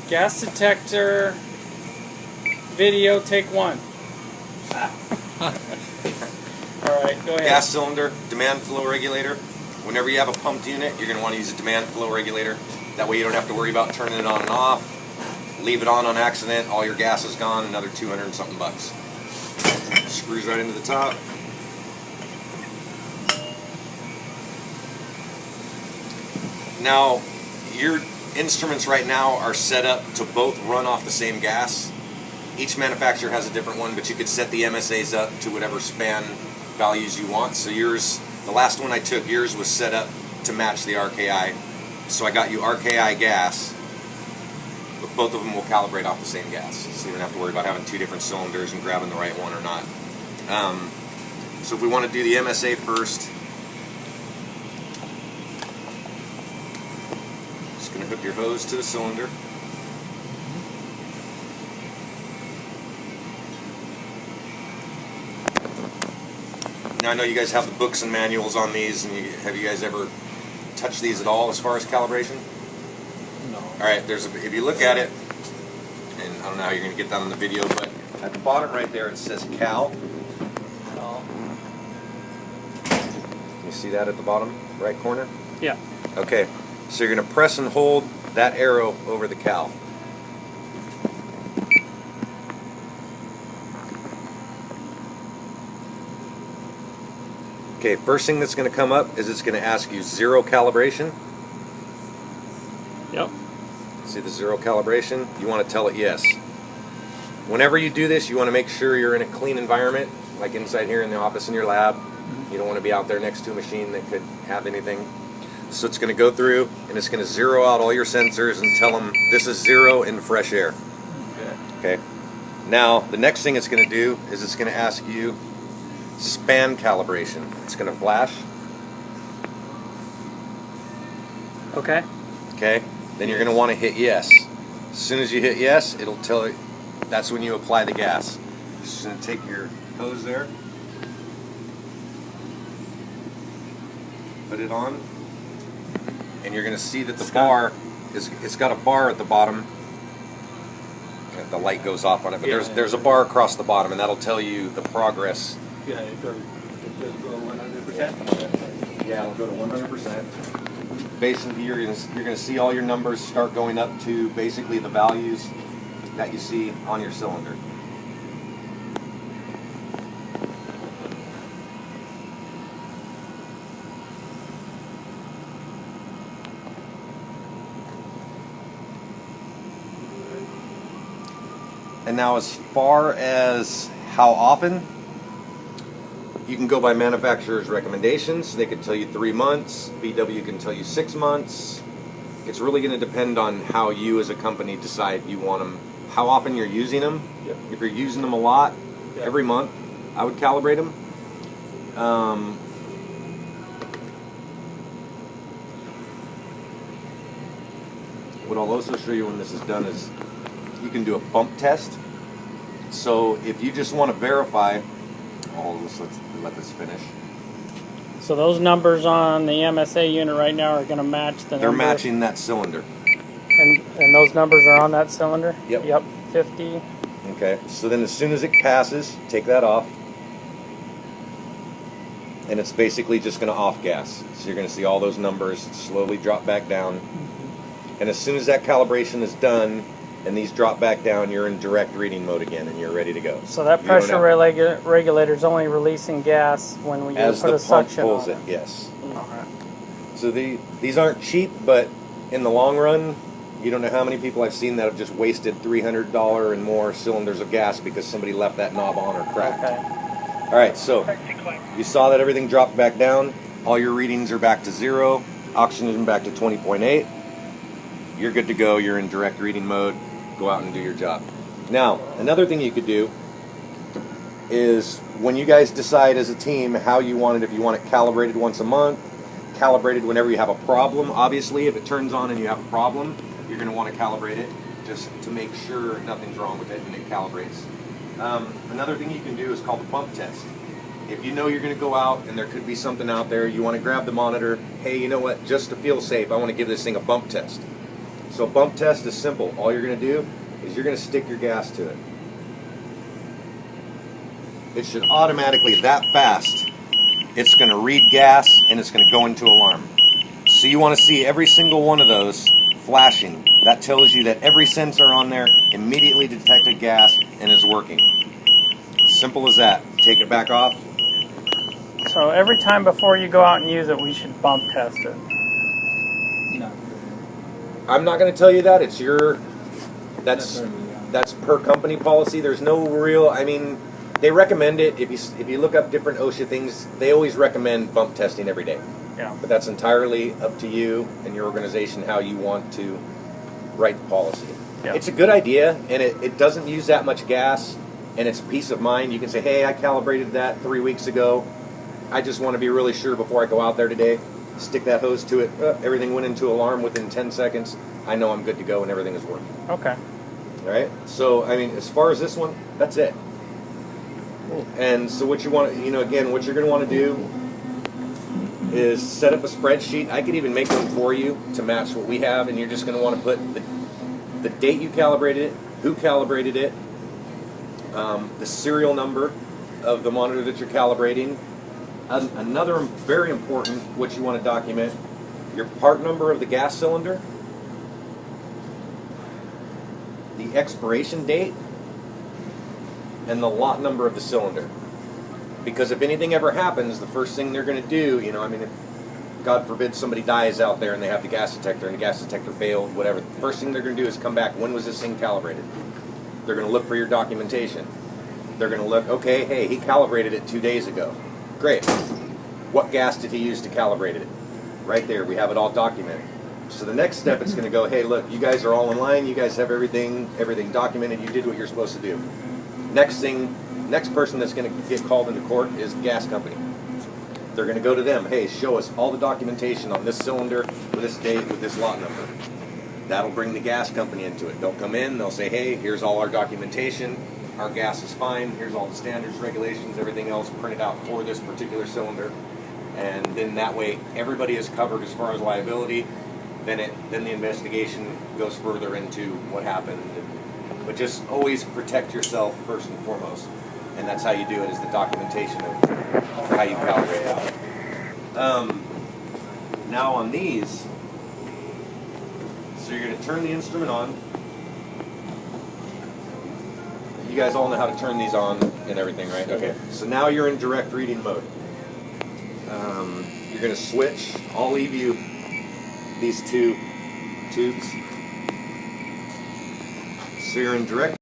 Gas detector video, take one. Alright, go ahead. Gas cylinder, demand flow regulator. Whenever you have a pumped unit, you're going to want to use a demand flow regulator. That way you don't have to worry about turning it on and off. Leave it on accident, all your gas is gone, another 200 and something bucks. Screws right into the top. Now, your instruments right now are set up to both run off the same gas. Each manufacturer has a different one, but you could set the MSAs up to whatever span values you want. So yours, the last one I took, yours was set up to match the RKI. So I got you RKI gas, but both of them will calibrate off the same gas. So you don't have to worry about having two different cylinders and grabbing the right one or not. So if we want to do the MSA first, just going to hook your hose to the cylinder. Now I know you guys have the books and manuals on these, and have you guys ever touched these at all as far as calibration? No. Alright, if you look at it, and I don't know how you're going to get that on the video, but at the bottom right there it says cal. Oh. Can you see that at the bottom right corner? Yeah. Okay, so you're going to press and hold that arrow over the cal. Okay, first thing that's going to come up is it's going to ask you zero calibration. Yep. See the zero calibration? You want to tell it yes. Whenever you do this, you want to make sure you're in a clean environment, like inside here in the office in your lab. You don't want to be out there next to a machine that could have anything. So it's going to go through and it's going to zero out all your sensors and tell them this is zero in fresh air. Okay. Now, the next thing it's going to do is it's going to ask you span calibration. It's going to flash. Okay. Okay. Then you're going to want to hit yes. As soon as you hit yes, it'll tell you that's when you apply the gas. You're just going to take your hose there, put it on, and you're going to see that the bar it's got a bar at the bottom. The light goes off on it, but there's a bar across the bottom, and that'll tell you the progress. Yeah, it does go 100%. Yeah, it'll go to 100%. Basically, you're going to see all your numbers start going up to basically the values that you see on your cylinder. And now, as far as how often, you can go by manufacturer's recommendations. They could tell you 3 months. VW can tell you 6 months. It's really going to depend on how you as a company decide you want them, how often you're using them. Yep. If you're using them a lot, Yep. every month, I would calibrate them. What I'll also show you when this is done is you can do a bump test. So if you just want to verify, let's let this finish. So those numbers on the MSA unit right now are going to match the They're number, matching that cylinder. and those numbers are on that cylinder? Yep. Yep, 50. Okay, so then as soon as it passes, take that off. And it's basically just going to off gas. So you're going to see all those numbers slowly drop back down. And as soon as that calibration is done, and these drop back down, you're in direct reading mode again, and you're ready to go. So that pressure regulator is only releasing gas when we as put the a pump suction pulls on it, yes. Alright. So these aren't cheap, but in the long run, you don't know how many people I've seen that have just wasted $300 and more cylinders of gas because somebody left that knob on or cracked. Okay. All right, so you saw that everything dropped back down. All your readings are back to 0. Oxygen back to 20.8. You're good to go. You're in direct reading mode. Go out and do your job. Now, another thing you could do is when you guys decide as a team how you want it, if you want it calibrated once a month, calibrated whenever you have a problem. Obviously, if it turns on and you have a problem, you're going to want to calibrate it just to make sure nothing's wrong with it and it calibrates. Another thing you can do is called the bump test. If you know you're going to go out and there could be something out there, you want to grab the monitor. Hey, you know what? Just to feel safe, I want to give this thing a bump test. So bump test is simple. All you're going to do is you're going to stick your gas to it. It should automatically, that fast, it's going to read gas and it's going to go into alarm. So you want to see every single one of those flashing. That tells you that every sensor on there immediately detected gas and is working. Simple as that. Take it back off. So every time before you go out and use it, we should bump test it. No. I'm not going to tell you that. It's your, that's per company policy. There's no real, I mean, they recommend it. If you look up different OSHA things, they always recommend bump testing every day. Yeah. But that's entirely up to you and your organization how you want to write the policy. Yeah. It's a good idea, and it doesn't use that much gas, and it's peace of mind. You can say, hey, I calibrated that 3 weeks ago. I just want to be really sure before I go out there today. Stick that hose to it. Everything went into alarm within 10 seconds. I know I'm good to go and everything is working. Okay. All right? So, I mean, as far as this one, that's it. And so what you want, again, what you're going to want to do is set up a spreadsheet. I could even make one for you to match what we have, and you're just going to want to put the date you calibrated it, who calibrated it, the serial number of the monitor that you're calibrating. Another very important, what you want to document, your part number of the gas cylinder, the expiration date, and the lot number of the cylinder. Because if anything ever happens, the first thing they're going to do, if God forbid somebody dies out there and they have the gas detector and the gas detector failed, whatever, the first thing they're going to do is come back, when was this thing calibrated? They're going to look for your documentation. They're going to look, okay, hey, he calibrated it 2 days ago. Great. What gas did he use to calibrate it? Right there, we have it all documented. So the next step, it's going to go, hey, look, you guys are all in line, you guys have everything documented, you did what you're supposed to do. Next person that's going to get called into court is the gas company. They're going to go to them, hey, show us all the documentation on this cylinder with this date with this lot number. That'll bring the gas company into it. They'll come in, they'll say, hey, here's all our documentation, our gas is fine, here's all the standards, regulations, everything else printed out for this particular cylinder. And then that way everybody is covered as far as liability. Then the investigation goes further into what happened. But just always protect yourself first and foremost. And that's how you do it, is the documentation of how you calibrate it. Now on these, so you're going to turn the instrument on. You guys all know how to turn these on and everything, right? Okay. So now you're in direct reading mode. You're going to switch. I'll leave you these two tubes. So you're in direct